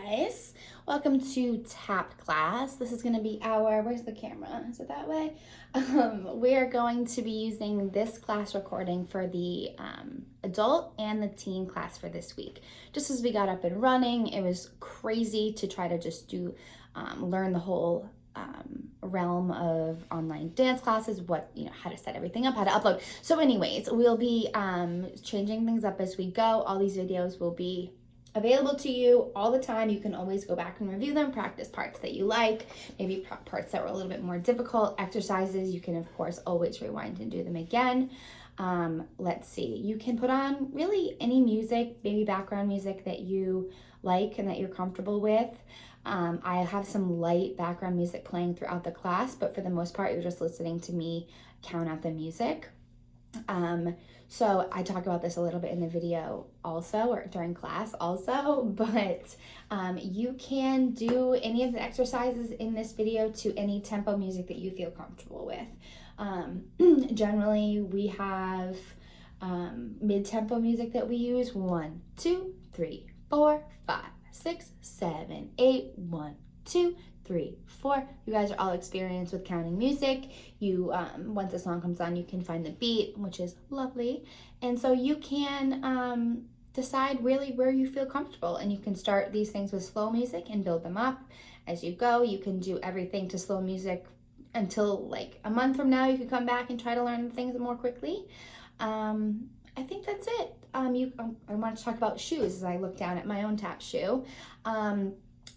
guys, welcome to tap class. This is going to be our, where's the camera? Is it that way? We are going to be using this class recording for the adult and the teen class for this week. Just as we got up and running, it was crazy to try to just learn the whole realm of online dance classes, how to set everything up, how to upload. So anyways, we'll be changing things up as we go. All these videos will be available to you all the time. You can always go back and review them, practice parts that you like, maybe parts that were a little bit more difficult, exercises. You can, of course, always rewind and do them again. Let's see, you can put on really any music, maybe background music that you like and that you're comfortable with. I have some light background music playing throughout the class, but for the most part, you're just listening to me count out the music. So I talk about this a little bit in the video also, or during class also, but you can do any of the exercises in this video to any tempo music that you feel comfortable with. Generally, we have mid-tempo music that we use. 1, 2, 3, 4, 5, 6, 7, 8, 1, 2, 3, 4. You guys are all experienced with counting music. You once a song comes on, you can find the beat, which is lovely. And so you can decide really where you feel comfortable, and you can start these things with slow music and build them up as you go. You can do everything to slow music until like a month from now. You can come back and try to learn things more quickly. I think that's it. I want to talk about shoes as I look down at my own tap shoe.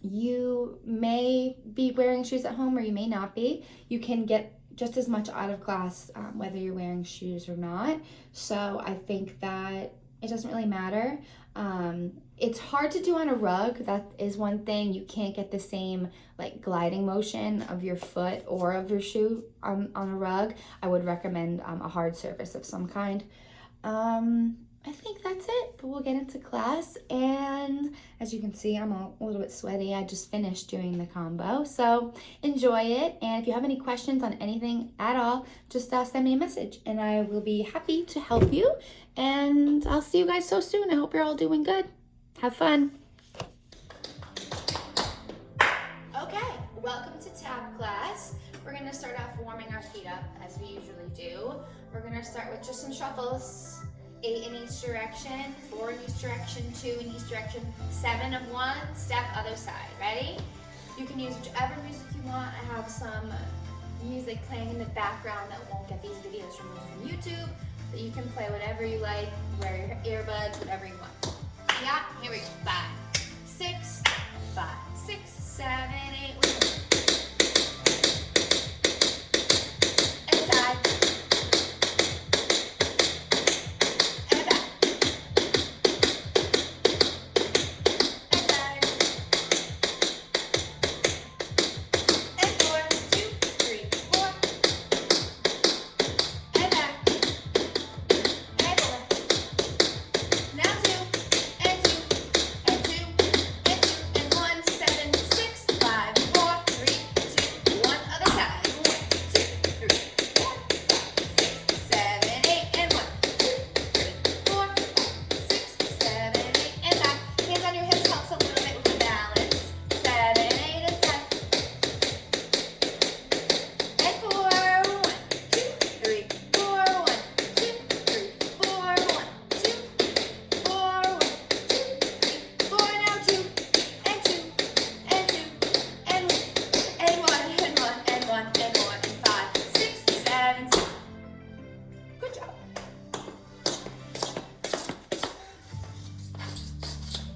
You may be wearing shoes at home, or you may not be. You can get just as much out of class whether you're wearing shoes or not. So I think that it doesn't really matter. It's hard to do on a rug. That is one thing. You can't get the same like gliding motion of your foot or of your shoe on a rug. I would recommend a hard surface of some kind. I think that's it, but we'll get into class. And as you can see, I'm a little bit sweaty. I just finished doing the combo, so enjoy it. And if you have any questions on anything at all, just send me a message and I will be happy to help you. And I'll see you guys so soon. I hope you're all doing good. Have fun. Okay, welcome to tap class. We're gonna start off warming our feet up as we usually do. We're gonna start with just some shuffles. 8 in each direction, 4 in each direction, 2 in each direction, 7 of one, step other side. Ready? You can use whichever music you want. I have some music playing in the background that won't get these videos removed from YouTube, but you can play whatever you like, wear your earbuds, whatever you want. Yeah, here we go. 5, 6, 5, 6, 7, 8, inside.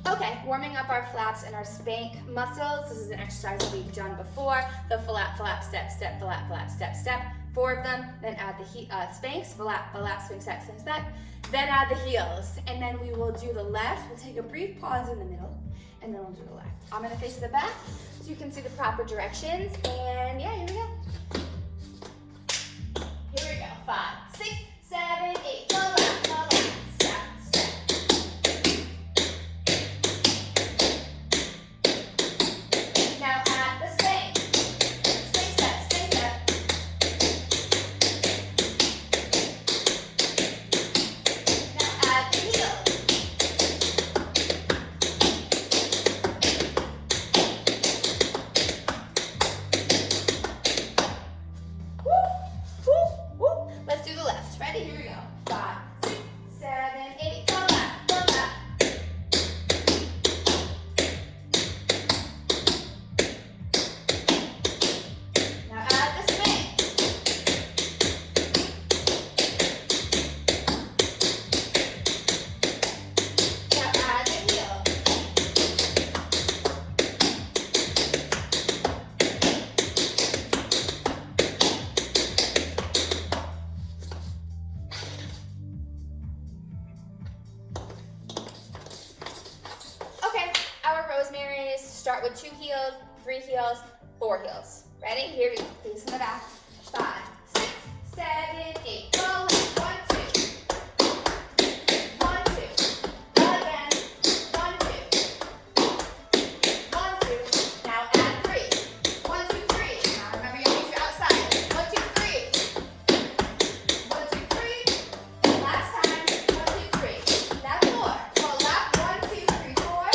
Okay, warming up our flaps and our spank muscles. This is an exercise that we've done before. The flap, flap, step, step, flap, flap, step, step. 4 of them. Then add the spanks, flap, flap, swing, step, swing, step. Then add the heels. And then we will do the left. We'll take a brief pause in the middle, and then we'll do the left. I'm gonna face the back so you can see the proper directions. And yeah, here we go. Here we go. 5, 6, 7, 8. Go left, go left. Step, step. Now add the spank. Spank, step, spank, step. Now add the heel. start with 2 heels, 3 heels, 4 heels. Ready? Here we go. Face in the back. 5, 6, 7, 8. Go left. 1, 2. 1, 2. Again. 1, 2. 1, 2. Now add 3. 1, 2, 3. Now remember you use your outside. 1, 2, 3. 1, 2, 3. Last time. 1, 2, 3. Now 4. Pull left. 1, 2, 3, 4.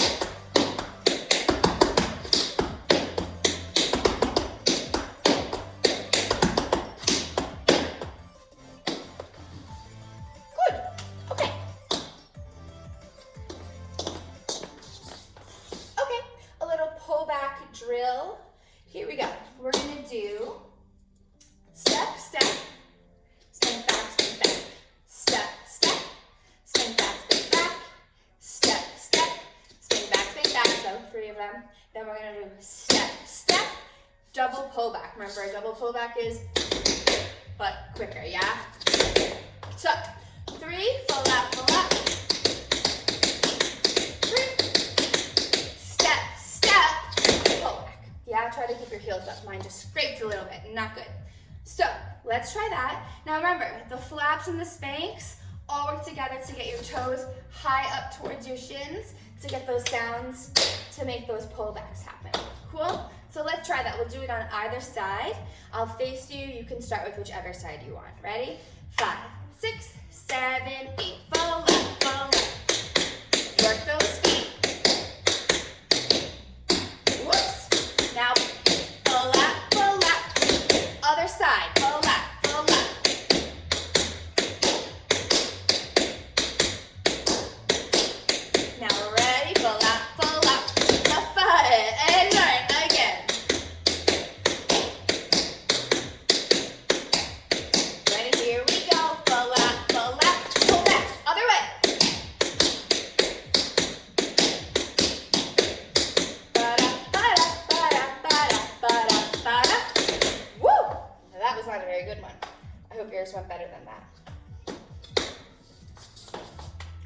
Good. Okay. Okay. A little pullback drill. Here we go. We're gonna do step, step, spin back, step, step, spin back, step, step, spin back. So 3 of them. Then we're gonna do step, step, double pullback. Remember, a double pullback is but quicker, yeah? So 3, full out, 3, step, step, pull back. Yeah, try to keep your heels up. Mine just scraped a little bit, not good. So let's try that. Now remember, the flaps and the Spanx all work together to get your toes high up towards your shins to get those sounds to make those pullbacks happen. Cool? So let's try that. We'll do it on either side. I'll face you. You can start with whichever side you want. Ready? 5, 6, 7, 8. Full left. Work those feet. Whoops. Now full left. Other side. Full left. Now we're ready. Full left. Left foot. And right again. Ready? Here we go. Full left. Pull back. Other way. Woo! Now that was not a very good one. I hope yours went better than that.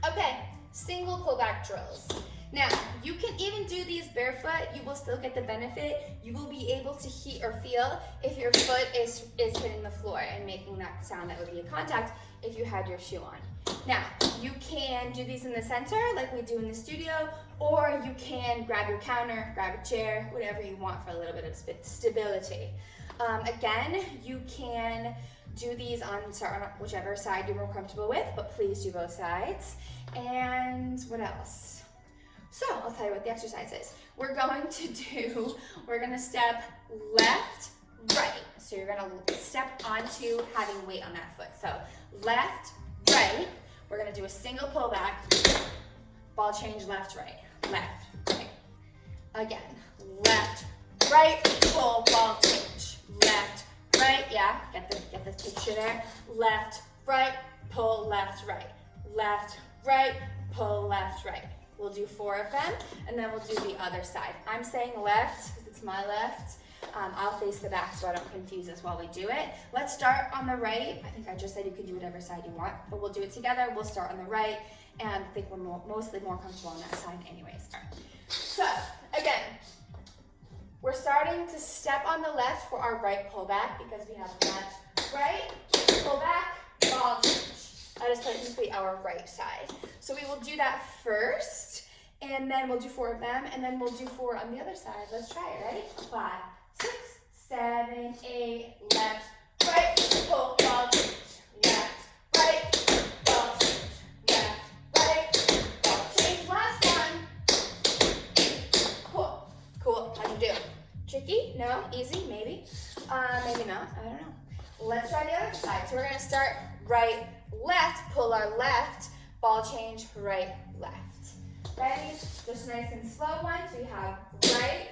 Okay, single pullback drills. Now, you can even do these barefoot. You will still get the benefit. You will be able to hear or feel if your foot is hitting the floor and making that sound that would be a contact if you had your shoe on. Now, you can do these in the center like we do in the studio, or you can grab your counter, grab a chair, whatever you want for a little bit of stability. Again, you can do these on whichever side you're more comfortable with, but please do both sides. And what else? So I'll tell you what the exercise is. We're going to step left, right. So you're gonna step onto having weight on that foot. So left, right. We're gonna do a single pullback, ball change left, right. Again, left, right, pull, ball change. Left, right, yeah, get the picture there. Left, right, pull, left, right. Left, right, pull, left, right. We'll do 4 of them, and then we'll do the other side. I'm saying left, because it's my left. I'll face the back so I don't confuse us while we do it. Let's start on the right. I think I just said you can do whatever side you want, but we'll do it together. We'll start on the right, and I think we're mostly more comfortable on that side anyways. All right. So, again, we're starting to step on the left for our right pullback because we have left, right, pull back, ball change. That is technically our right side. So we will do that first, and then we'll do 4 of them, and then we'll do 4 on the other side. Let's try it. Ready? 5, 6, 7, 8, left, right, pull, ball change. Left, right, ball change. Left, right, ball change. Last one. Cool. Cool. How'd you do? Tricky? No? Easy? Maybe? Maybe not. I don't know. Let's try the other side. So we're going to start right, left, pull our left, ball change, right, left. Ready? Just nice and slow one. So we have right,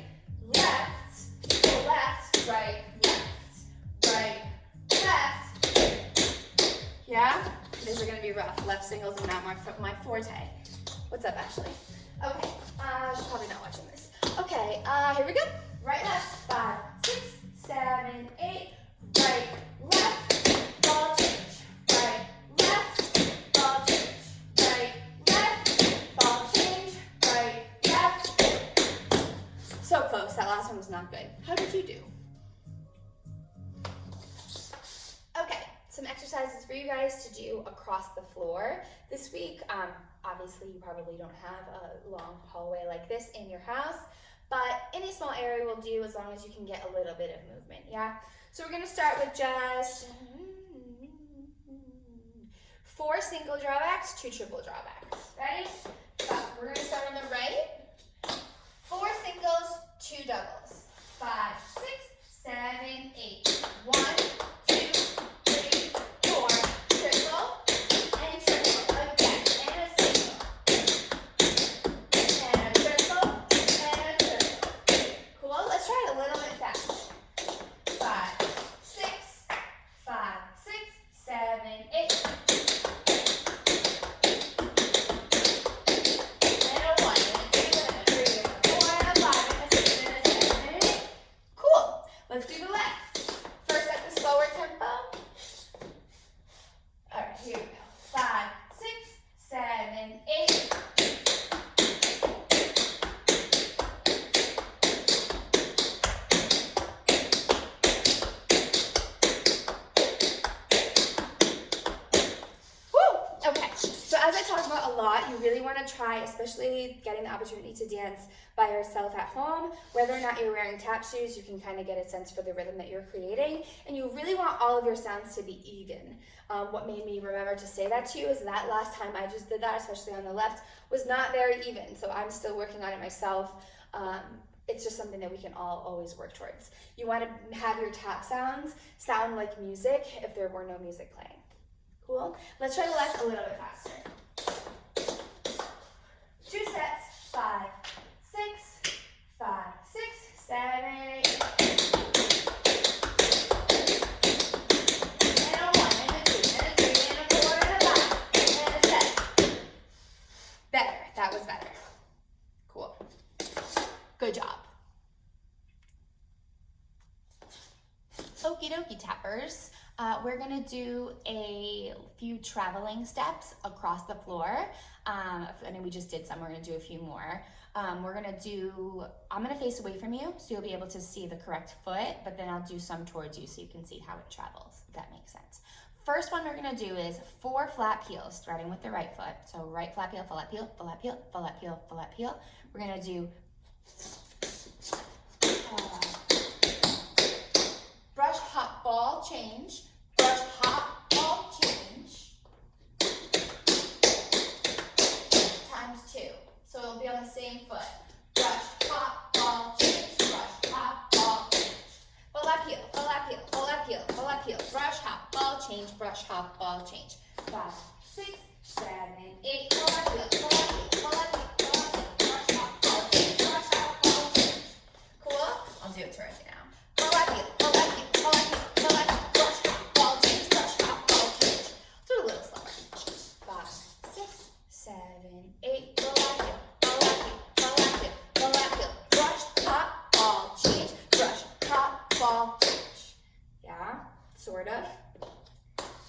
left, pull left, right, left, yeah? These are going to be rough. Left singles are not my forte. What's up, Ashley? Okay, she's probably not watching this. Okay, here we go. Right, left, 5, 6, 7, 8, right, left, ball change. Right, left, ball change. Right, left, ball change. Right, left. So last one was not good. How did you do? Okay, some exercises for you guys to do across the floor this week. Obviously, you probably don't have a long hallway like this in your house, but any small area will do as long as you can get a little bit of movement, yeah? So we're gonna start with just 4 single drawbacks, 2 triple drawbacks. Ready? So we're gonna start on the right. 4 singles, 2 doubles. 5, 6, 7, 8. 1, 2, 3, 4. Triple and triple again. And a single. And a triple and a triple. Cool? Let's try it a little bit faster. 5, 6, 5, 6, 7, 8. Let's do the left. First at the slower tempo. All right, here we go. 5, 6, 7, 8. Woo! Okay, so as I talk about a lot, you really want to try, especially getting the opportunity to dance by yourself at home. Whether or not you're wearing tap shoes, you can kind of get a sense for the rhythm that you're creating, and you really want all of your sounds to be even. What made me remember to say that to you is that last time I just did that, especially on the left, was not very even, so I'm still working on it myself. It's just something that we can all always work towards. You want to have your tap sounds sound like music if there were no music playing. Cool? Let's try the left a little bit faster. 2 sets, 5, 6, 5, 6, 7, 8. And a 1, and a 2, and a 3, and a 4, and a 5, and a 7. Better. That was better. Cool. Good job. Okie dokie tappers. We're gonna do a few traveling steps across the floor. I know we just did some, we're gonna do a few more. I'm gonna face away from you so you'll be able to see the correct foot, but then I'll do some towards you so you can see how it travels, if that makes sense. First one we're gonna do is 4 flat peels, starting with the right foot. So right flat peel, flat peel, flat peel, flat peel, flat peel. We're gonna do brush, hop, ball, change. Brush, hop, ball, change. Times 2. So it'll be on the same foot. Brush, hop, ball, change. Brush, hop, ball, change. Flat peel, flat peel, flat peel, flat peel. Brush, hop, ball, change. Brush, hop, ball, change. 5, 6, 7, 8. Flat peel, flat peel, flat peel, flat peel. Brush, hop, ball, change. Brush, hop, ball, change. Cool? I'll do it towards you now. Flat peel, flat peel, flat peel, flat peel. Brush, hop, ball, change. Brush, hop, ball, change. Do it a little slower. 5, 6, 7, 8. Flat peel, flat peel, flat peel, flat peel. Brush, hop, ball, change. Brush, hop, ball, change. Yeah, sort of.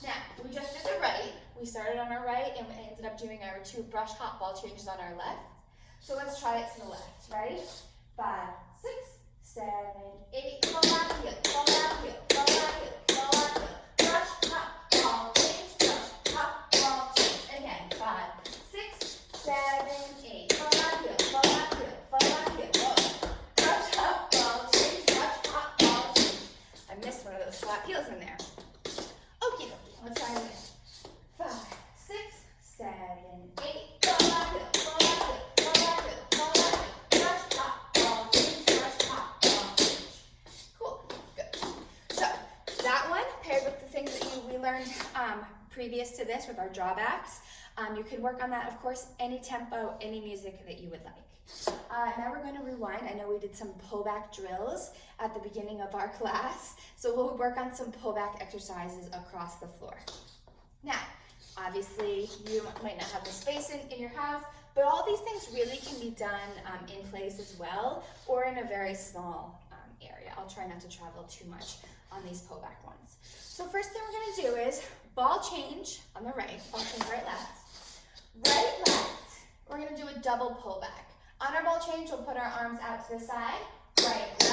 Now, we just did the right. We started on our right and we ended up doing our 2 brush, hop, ball changes on our left. So let's try it to the left, right? 5, 6, 7, 8. Flat peel, flat peel, flat peel, flat peel. Brush, hop, ball, change. Brush, hop, ball, change. Again, 5, 6, 7, 8. Flat peel, flat peel, flat peel. Whoa. Brush, hop, ball, change. Brush, hop, ball, change. I missed one of those flat peels in there. Okie dokie. Let's try it again. 5, 6, 7, 8. Flat peel, flat peel, flat peel, flat peel. Brush, hop, ball, change. Brush, hop, ball, change. Cool. Good. So that one paired with the things that we learned previous to this with our drawbacks. You can work on that, of course, any tempo, any music that you would like. Now we're going to rewind. I know we did some pullback drills at the beginning of our class, so we'll work on some pullback exercises across the floor. Now, obviously, you might not have the space in your house, but all these things really can be done in place as well, or in a very small area. I'll try not to travel too much on these pullback ones. So first thing we're going to do is ball change on the right, ball change right, left. Right, left, we're going to do a double pullback. On our ball change, we'll put our arms out to the side, right, left.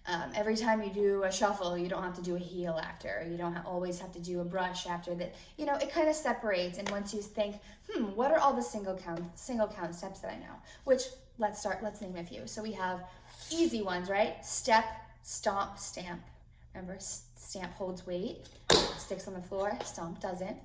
Every time you do a shuffle, you don't have to do a heel after. You don't always have to do a brush after that. You know, it kind of separates. And once you think, what are all the single count steps that I know? Which, let's name a few. So we have easy ones, right? Step, stomp, stamp. Remember, stamp holds weight, sticks on the floor, stomp doesn't.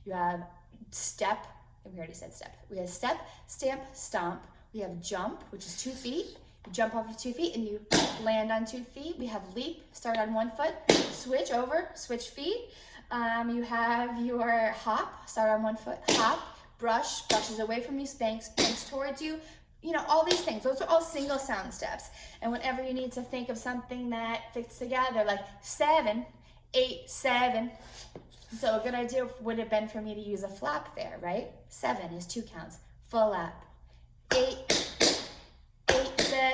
You have step, we already said step. We have step, stamp, stomp. We have jump, which is 2 feet. You jump off of 2 feet and you land on 2 feet. We have leap, start on 1 foot, switch over, switch feet. You have your hop, start on 1 foot, hop, brushes away from you, spanks towards you. You know, all these things, those are all single sound steps. And whenever you need to think of something that fits together, like 7, 8, 7. So a good idea would have been for me to use a flap there, right? 7 is 2 counts, full lap. 8, 7.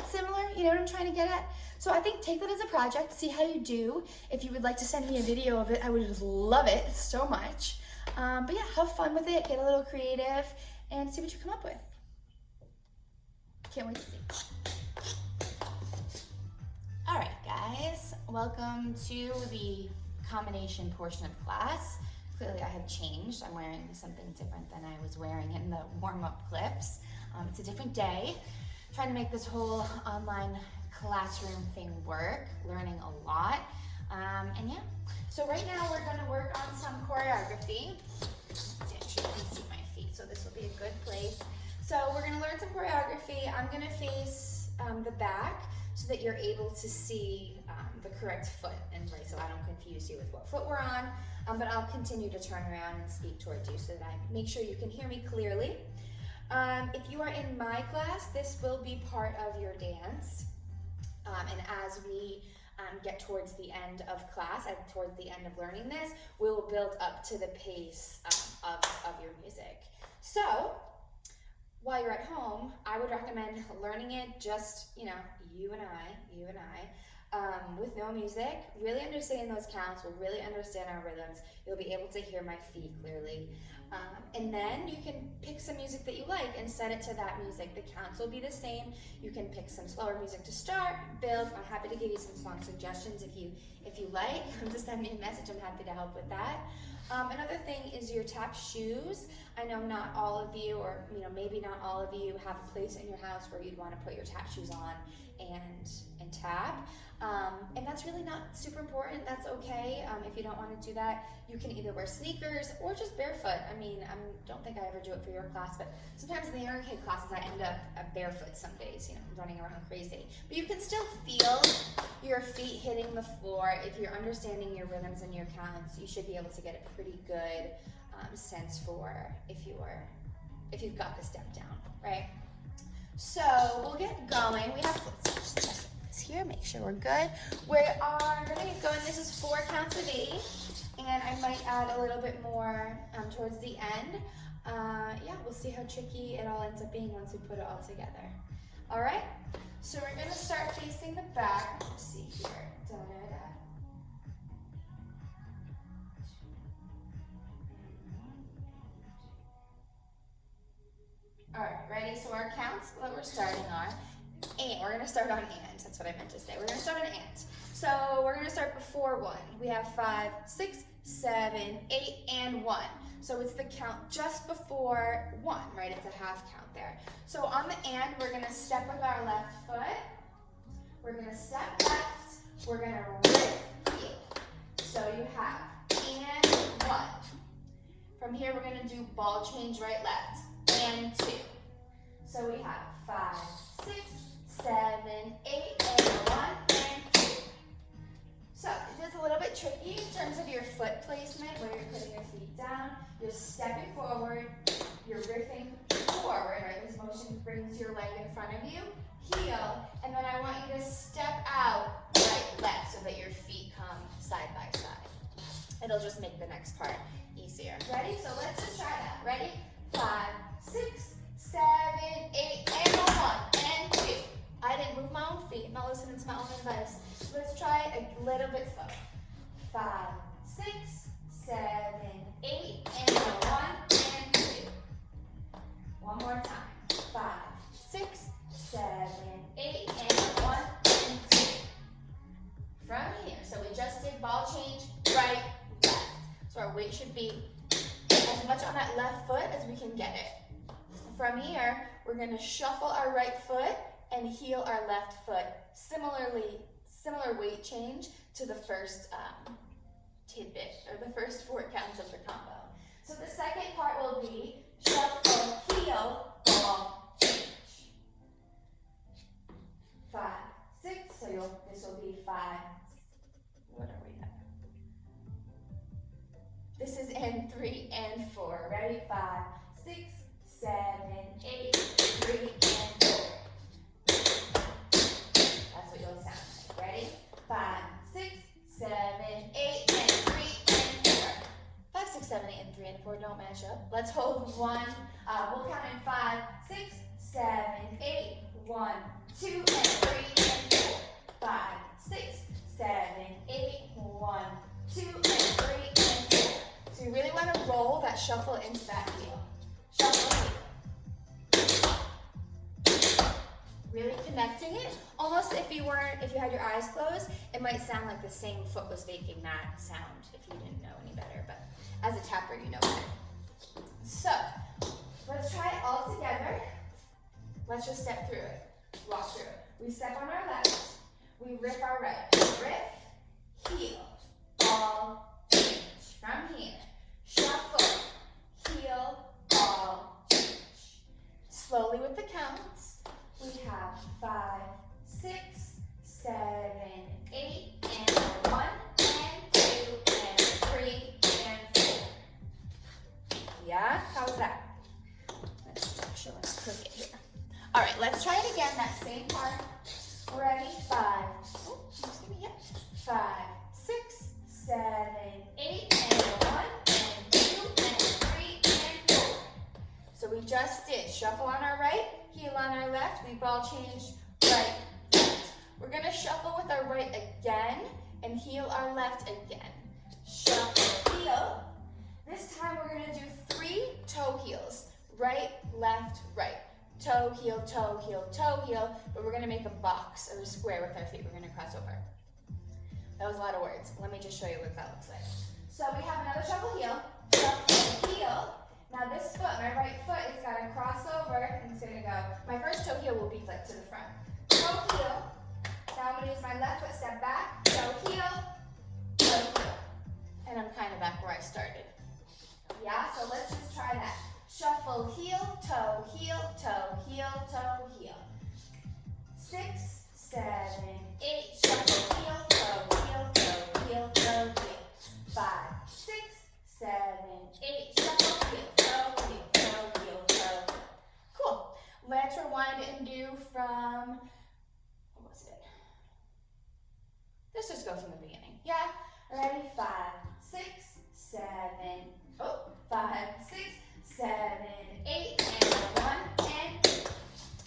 Similar, you know what I'm trying to get at? So I think take that as a project, see how you do. If you would like to send me a video of it, I would just love it so much. But yeah, have fun with it, get a little creative, and see what you come up with. Can't wait to see. All right, guys, welcome to the combination portion of class. Clearly I have changed. I'm wearing something different than I was wearing in the warm-up clips. It's a different day. Trying to make this whole online classroom thing work, learning a lot. And yeah, so right now we're gonna work on some choreography. Actually, you can see my feet, so this will be a good place. So we're gonna learn some choreography. I'm gonna face the back so that you're able to see the correct foot, and right, so I don't confuse you with what foot we're on, but I'll continue to turn around and speak towards you so that I make sure you can hear me clearly. If you are in my class, this will be part of your dance, and as we get towards the end of class, towards the end of learning this, we will build up to the pace of your music. So, while you're at home, I would recommend learning it just, you know, you and I, with no music. Really understanding those counts, will really understand our rhythms. You'll be able to hear my feet clearly. And then you can pick some music that you like and set it to that music. The counts will be the same. You can pick some slower music to start, build. I'm happy to give you some song suggestions if you like. Just send me a message, I'm happy to help with that. Another thing is your tap shoes. I know not all of you, or maybe not all of you, have a place in your house where you'd want to put your tap shoes on and tap. And that's really not super important. That's okay. If you don't want to do that, you can either wear sneakers or just barefoot. I mean, I don't think I ever do it for your class, but sometimes in the Arcade classes I end up barefoot some days, running around crazy. But you can still feel your feet hitting the floor. If you're understanding your rhythms and your counts, you should be able to get a pretty good sense for if you've got the step down, right? So we'll get going. We have, let's just check this here, make sure we're good. We are gonna get going. This is 4 counts of 8, and I might add a little bit more towards the end. Yeah, we'll see how tricky it all ends up being once we put it all together. All right, so we're gonna start facing the back. Let's see here. Da, da, da. All right, ready? So our counts that we're starting on, and we're gonna start on and. That's what I meant to say. We're gonna start on and. So we're gonna start before 1. We have 5, 6, 7, 8, and 1. So it's the count just before 1, right? It's a half count there. So on the and, we're gonna step with our left foot. We're gonna step left. We're gonna rip heel. So you have and 1. From here, we're gonna do ball change right, left. And 2. So we have 5, 6, 7, 8, and 1, and 2. So it is a little bit tricky in terms of your foot placement, where you're putting your feet down. You're stepping forward, you're riffing forward, right? This motion brings your leg in front of you, heel, and then I want you to step out right, left, so that your feet come side by side. It'll just make the next part easier. Ready? So let's just try that. Ready? 5, 6, 7, 8, and 1, and 2. I didn't move my own feet, I'm not listening to my own advice. Let's try a little bit slower. 5, 6, 7, 8, and 1, and 2. One more time. 5, 6, be as much on that left foot as we can get it. From here, we're gonna shuffle our right foot and heel our left foot. Similar weight change to the first tidbit, or the first 4 counts of the combo. So the second part will be shuffle, heel, ball, change. 5, 6, so this will be 5, what are we at? This is in 3 and 4, ready? 5, 6, 7, 8, 3 and 4. That's what you'll sound like, ready? 5, 6, 7, 8, and 3 and 4. 5, 6, 7, 8, and 3 and 4 don't match up. Let's hold 1. We'll count in 5, 6, 7, 8, 1, 2, and 3 and 4. 5, 6, 7, 8, 1, 2, and 3 and 4. So you really want to roll that shuffle into that heel. Shuffle, heel. Really connecting it. Almost if you had your eyes closed, it might sound like the same foot was making that sound if you didn't know any better, but as a tapper, you know better. So, let's try it all together. Let's just step through it, walk through it. We step on our left, we riff our right. Riff, heel, ball, change. From here, shuffle, heel, ball, change. Slowly with the counts, we have 5, 6, 7, 8, and 1, and 2, and 3, and 4. Yeah, how's that? Let's show us crooked here. All right, let's try it again, that same part. Ready? 5, oh, excuse me, yep. 5, 6, 7, 8, and 1, and 2, and 3, and 4. So we just did shuffle on our right, heel on our left, we ball change right, left. We're gonna shuffle with our right again and heel our left again. Shuffle, heel. This time we're gonna do 3 toe heels. Right, left, right. Toe, heel, toe, heel, toe, heel. But we're gonna make a box or a square with our feet. We're gonna cross over. That was a lot of words. Let me just show you what that looks like. So we have another shuffle heel. Shuffle, heel. Now this foot, my right foot, is gonna cross over and it's gonna go. My first toe heel will be flipped to the front. Toe heel. Now I'm gonna use my left foot, step back, toe heel, toe heel. And I'm kind of back where I started. Yeah, so let's just try that. Shuffle, heel, toe, heel, toe, heel, toe, heel. 6, 7, 8, shuffle, heel, toe, heel, toe, heel, toe, heel. 5, 6, 7, 8, shuffle, heel, toe, heel, toe, heel, toe. Cool. Let's rewind and do from, what was it? Let's just go from the beginning. Yeah? Ready? 5, 6, 7, 5, 6, 7, 8, and 1, and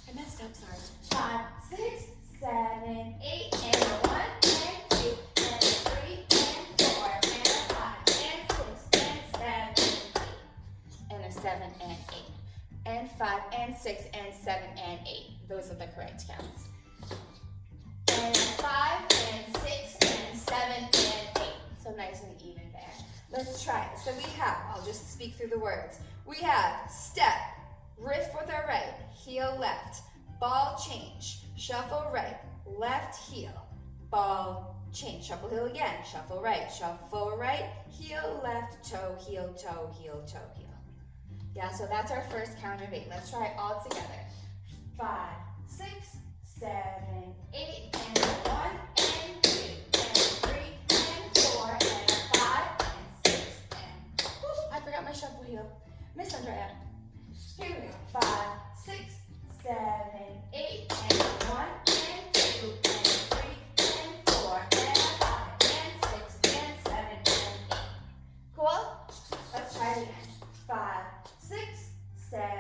I messed up, sorry. 5, 6, 7, 8, and 1, and 2, and 3, and 4, and 5, and 6, and 7, 8, and a 7 and 8, and 5, and 6, and 7, and 8. Those are the correct counts. And 5, and 6, and 7, and 8. So nice and even there. Let's try it. So we have, I'll just speak through the words. We have step, riff with our right, heel left, ball change, shuffle right, left heel, ball change, shuffle heel again, shuffle right, heel left, toe, heel, toe, heel, toe, heel. Yeah, so that's our first count of 8. Let's try it all together. 5, 6, 7, 8, and 1, and 2, and 3, and 4, and 5, and 6, and, I forgot my shuffle heel. Miss Andrea. Here we go. 5, 6, 7, 8, and 1, and 2, and 3, and 4, and 5, and 6, and 7, and 8. Cool? Let's try it again. 5, 6, 7,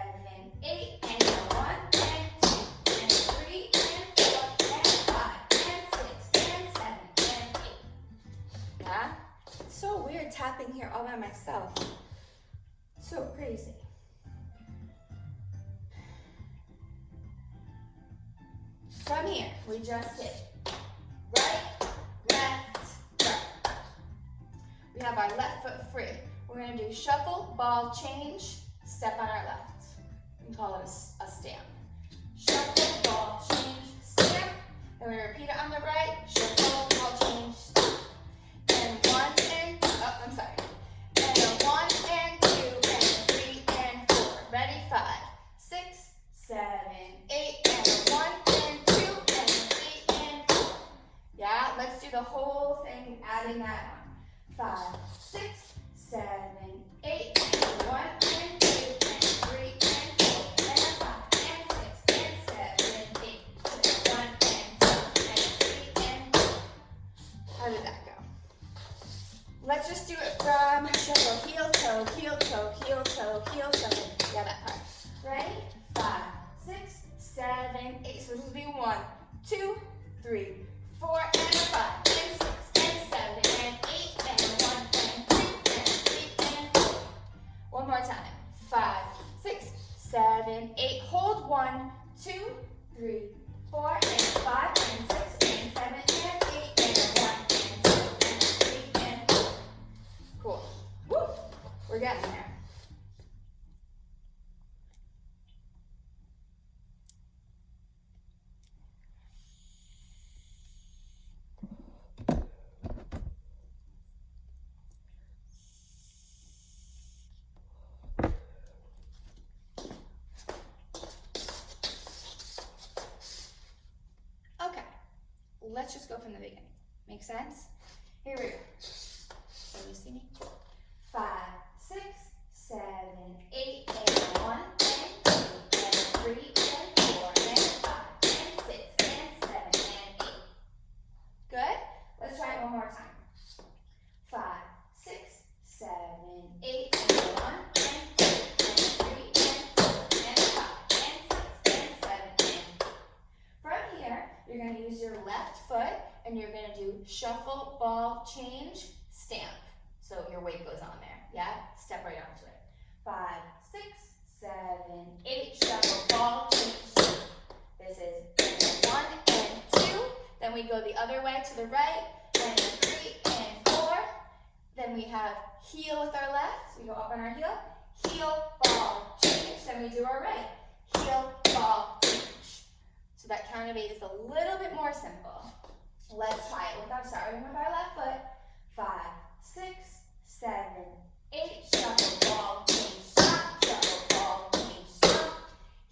8, and 1, and 2, and 3, and 4, and 5, and 6, and 7, and 8. Yeah? It's so weird tapping here all by myself. So crazy. From here, we just did right, left, right. We have our left foot free. We're gonna do shuffle, ball, change, step on our left. We can call it a stamp. Shuffle, ball, change, stamp. Then we repeat it on the right. Shuffle, ball, change, stamp. And 1 and, oh, I'm sorry. And a 1 and 2 and 3 and 4. Ready? 5, 6, 7, 8, and a 1 and 2 and 3 and 4. Yeah, let's do the whole thing, adding that on. 5, 6, 7, 8, and 1 and 2 and 3 and 4. And a 5 and 6 and 7, 8, and a 1 and 2 and 3 and 4. How did that go? Let's just do it from shuffle, heel, toe, heel, toe, heel, toe, heel, shuffle. Yeah, that part. Ready? 5, 6, 7, 8. So this will be 1, 2, 3, 4, and a 5, and 6, and 7, and 8, and 1, and 2, and 3, and 4. One more time. 5, 6, 7, 8. Hold 1, 2, 3, 4, and 5, and 6, and 7, and 8, and 1, and 2, and 3, and 4. Cool. Woo! We're getting there. Okay, let's just go from the beginning. Make sense? Here we go. So you see me? 5, 6, 7, 8, and 1, and 2, and 3, and 4, and 5, and 6, and 7, and 8. Good? Let's try it one more time. 5, 6, 7, 8, and 1, and 2, and 3, and 4, and 5, and 6, and 7, and 8. From here, you're going to use your left foot, and you're going to do shuffle, ball, change, stamp. So your weight goes on there, yeah? Step right onto it. 5, 6, 7, 8, shuffle, ball, change, stamp. This is 1 and 2. Then we go the other way to the right, and 3 and 4. Then we have heel with our left. So we go up on our heel, ball, change. Then we do our right, heel, ball, change. So that count of 8 is a little bit more simple. Let's try it starting with our left foot. 5, 6, 7, 8, shuffle, ball, change, stop, shuffle, ball, change, stop,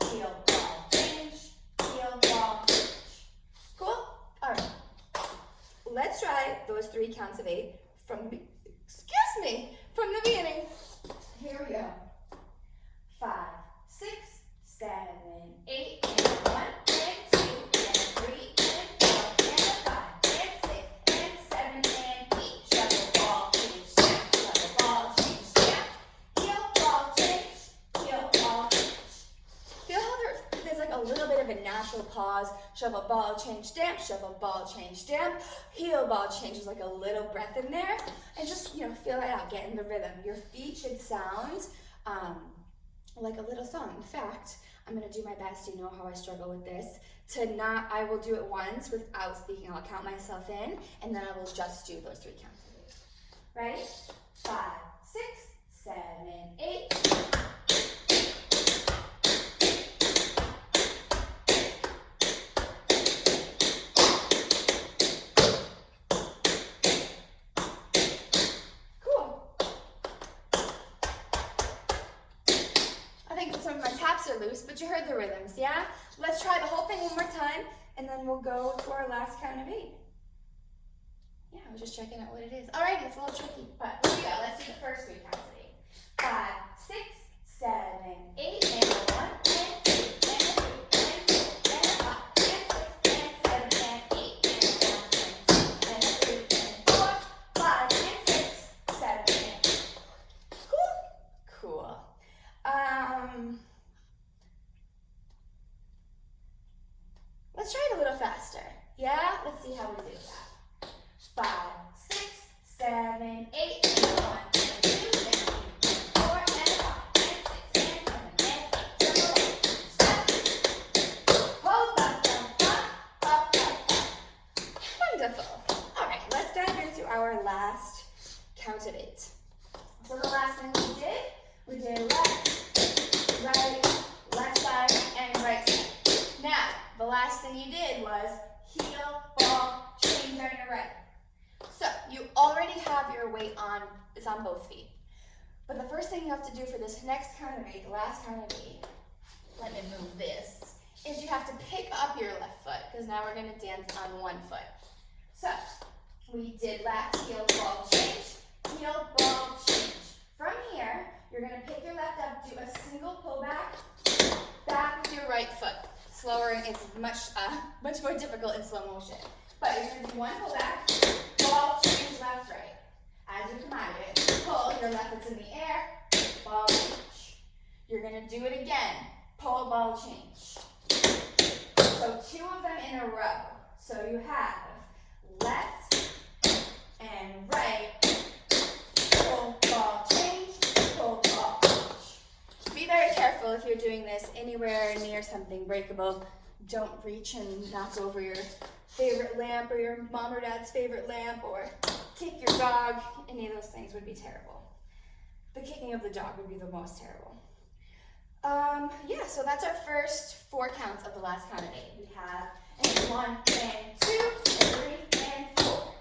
heel, ball, change, heel, ball, change. Cool? All right. Let's try those 3 counts of 8 from the beginning. Here we go. 5, 6, 7, 8, and 1, and 2, and 3, and 4, and 5, and 6, and 7, and 8. Shuffle, ball, change, stamp, shuffle, ball, change, stamp, heel, ball, change, heel, ball, change. Feel how there's like a little bit of a natural pause. Shuffle, ball, change, stamp, shuffle, ball, change, stamp, heel, ball, change. There's like a little breath in there. And just, feel it out, get in the rhythm. Your feet should sound like a little song. In fact, I'm gonna do my best, you know how I struggle with this, I will do it once without speaking. I'll count myself in, and then I will just do those 3 counts. Ready? 5, 6, 7, 8. Some of my taps are loose, but you heard the rhythms, yeah? Let's try the whole thing one more time, and then we'll go to our last count of 8. Yeah, I was just checking out what it is. All right, it's a little tricky, but here we go. Let's do the first 3 counts of 8. 5, 6, 7, 8, and 1, and 2, and 3, and 4, and 5, and 6, and 7, and 8, and 1, and 2, and 3, and 4, 5, and 6, 7, and 8. Cool? Cool. Let's try it a little faster. Yeah? Let's see how we do that. 5, 6, 7, 8, and 1, and 2, and last thing you did was heel, ball, change on your right. So you already have your weight on, it's on both feet. But the first thing you have to do for this next count of 8, the last count of 8, let me move this, is you have to pick up your left foot, because now we're going to dance on one foot. So we did left heel, ball, change, heel, ball, change. From here, you're going to pick your left up, do a single pull back with your right foot. Slower, it's much more difficult in slow motion. But you're going to do one pull back, ball, change, left, right. As you come out of it, pull, your left foot's in the air, ball, change. You're going to do it again, pull, ball, change. So 2 of them in a row. So you have left and right, pull, ball, change, pull, ball, change. Be very careful if you're doing this anywhere near something breakable. Don't reach and knock over your favorite lamp or your mom or dad's favorite lamp or kick your dog. Any of those things would be terrible. The kicking of the dog would be the most terrible. Yeah, so that's our first 4 counts of the last count of 8. We have 1 and 2 and 3 and 4.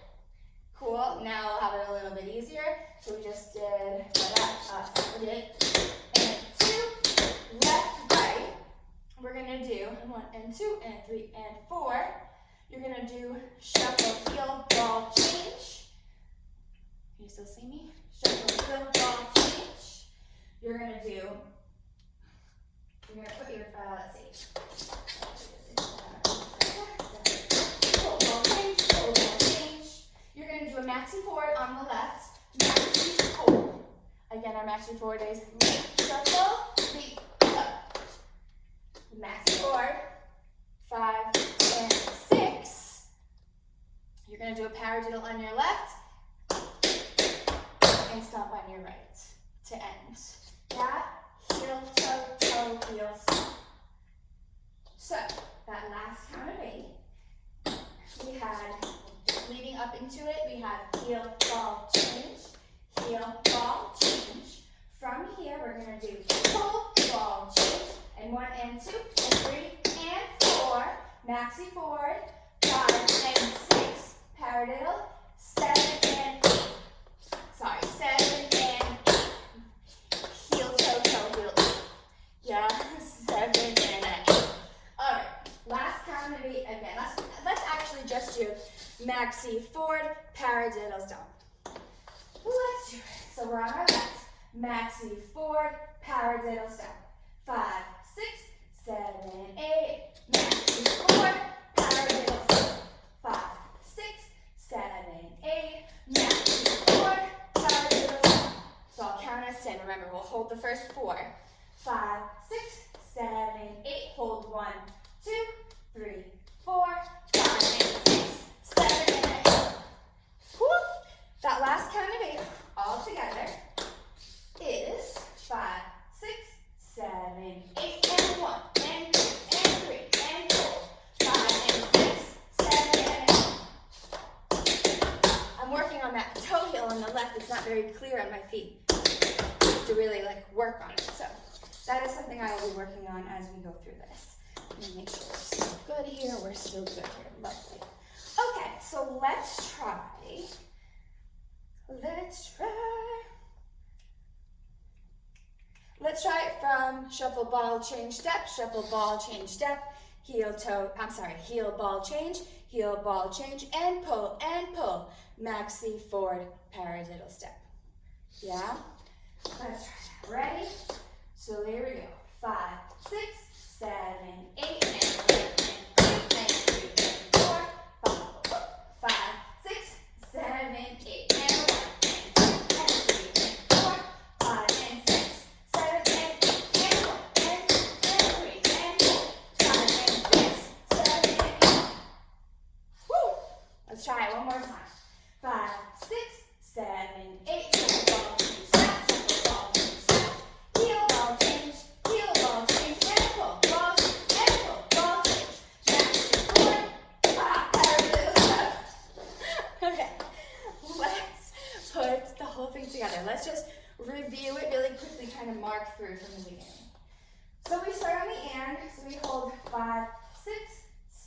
Cool. Now we'll have it a little bit easier. So we just did and 2, left, right. We're gonna do 1 and 2 and 3 and 4. You're gonna do shuffle, heel, ball, change. Can you still see me? Shuffle, heel, ball, change. You're gonna put your, let's see. Pull, ball, change, pull, ball, change. You're gonna do a maxi forward on the left, maxi forward. Again, our maxi forward is leap, shuffle, leap, up. Maxi forward, 5 and 6. You're gonna do a paradiddle on your left and stomp on your right to end. That, heel, toe, toe, heel, stomp. So, that last count of 8, we had, leading up into it, we had heel, ball, change, heel, ball, change. From here, we're gonna do pull, ball, change, and 1 and 2 and 3 and 4, maxi forward, 5 and 6, paradiddle, 7 and 8. Sorry, 7 and 8. Heel, toe, toe, heel. Yeah, 7 and 8. All right, last count of 8 again. Let's actually just do maxi forward, paradiddle, stomp. Let's do it. So we're on our left, maxi forward, paradiddle, stomp. 5, 6, 7, 8, maxi forward, paradiddle, stomp. 5, 6, 7, 8, maxi forward, paradiddle, stomp. So I'll count us in. Remember, we'll hold the first 4. 5, 6, 7, 8. Hold 1, 2, 3, 4, 5, and 6, 7, and 8. Woo! That last count of 8 all together is 5, 6, 7, 8, and 1, and 2, and 3, and 4, 5, and 6, 7, and 8. I'm working on that toe heel on the left. It's not very clear on my feet. I have to really work on it. So that is something I will be working on as we go through this. Let me make sure we're still good here. We're still good here. Lovely. Okay, so let's try. Let's try it from shuffle, ball, change, step, shuffle, ball, change, step, heel, ball, change, and pull, maxi, forward, paradiddle, step. Yeah? Let's try that. Ready? So there we go. 5, 6, 7, 8, and 8, and 2, and 3, and 4, 5, 6, 7, 8, and 1, and 2, and 3, and 4, 5, and 6, 7, and 8, and 1, and 2, and 3, and 4, 5, and 6, 7, and 8. Woo! Let's try it one more time. 5, 6, 7, 8, shuffle, ball, change, step, shuffle, ball, change, step, heel, ball, change, and pull, ball, change, and pull, ball, change, maxi forward, paradiddle, step. Okay, let's put the whole thing together. Let's just review it really quickly, trying to mark through from the beginning. So we start on the and, so we hold 5, 6,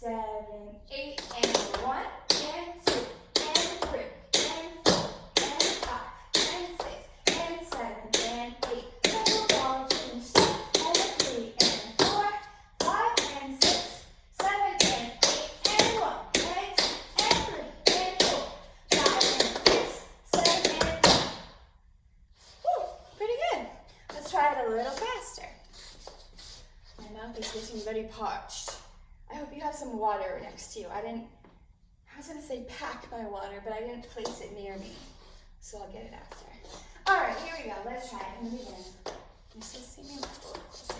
7, 8, and 1, and 2, and 3, and 4, and 5, and 6, and 7, and 8. Double ball change step, and 3, and 4, 5, and 6, 7, and 8, and 1, and 2, and 3, and 4, 5, and 6, 7, and 8. Woo, pretty good. Let's try it a little faster. My mouth is getting very parched. I hope you have some water next to you. I was gonna say pack my water, but I didn't place it near me. So I'll get it after. All right, here we go. Let's try it from the beginning. You still see me? Let's go a little closer.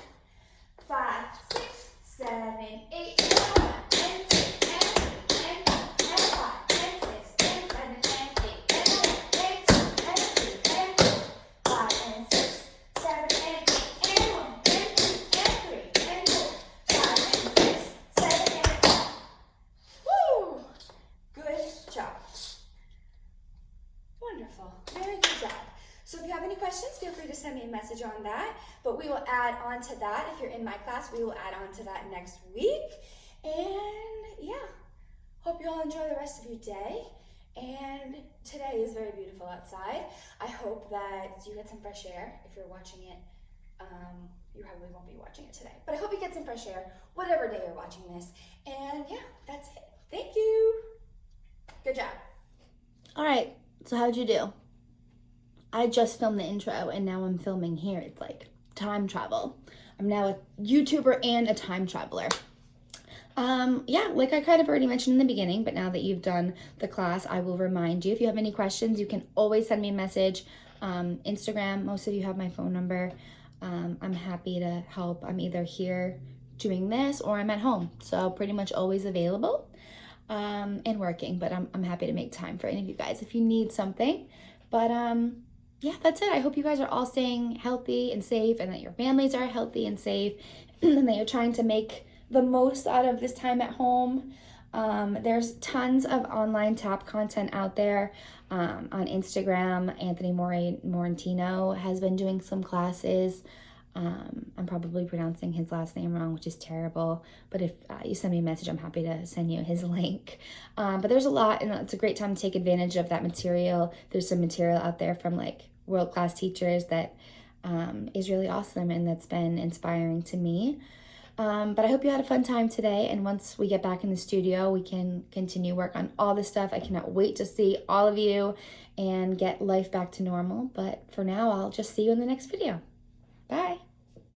5, 6, 7, 8, and 1, and 2, and 3, and 4, and 5, and 6, and 7, and 8, and 1, and 2, and 3, and 4, 5, and 6, 7, and 8, and 1, and 2, and 3, and 4, 5, and 6, 7, and 8. Woo! Good job. Wonderful. Very good job. So if you have any questions, feel free to send me a message on that. But we will add on to that. If you're in my class, we will add on to that next week. And yeah, hope you all enjoy the rest of your day. And today is very beautiful outside. I hope that you get some fresh air. If you're watching it, you probably won't be watching it today. But I hope you get some fresh air, whatever day you're watching this. And yeah, that's it. Thank you. Good job. All right, so how'd you do? I just filmed the intro and now I'm filming here. It's like time travel. I'm now a YouTuber and a time traveler. Yeah, like I kind of already mentioned in the beginning, but now that you've done the class, I will remind you. If you have any questions, you can always send me a message. Instagram, most of you have my phone number. I'm happy to help. I'm either here doing this or I'm at home. So pretty much always available and working, but I'm happy to make time for any of you guys if you need something. But yeah, that's it. I hope you guys are all staying healthy and safe and that your families are healthy and safe and that you're trying to make the most out of this time at home. There's tons of online tap content out there on Instagram. Anthony Morantino has been doing some classes. I'm probably pronouncing his last name wrong, which is terrible. But if you send me a message, I'm happy to send you his link. But there's a lot, and it's a great time to take advantage of that material. There's some material out there from like world-class teachers that is really awesome and that's been inspiring to me. But I hope you had a fun time today. And once we get back in the studio, we can continue work on all this stuff. I cannot wait to see all of you and get life back to normal. But for now, I'll just see you in the next video. Bye.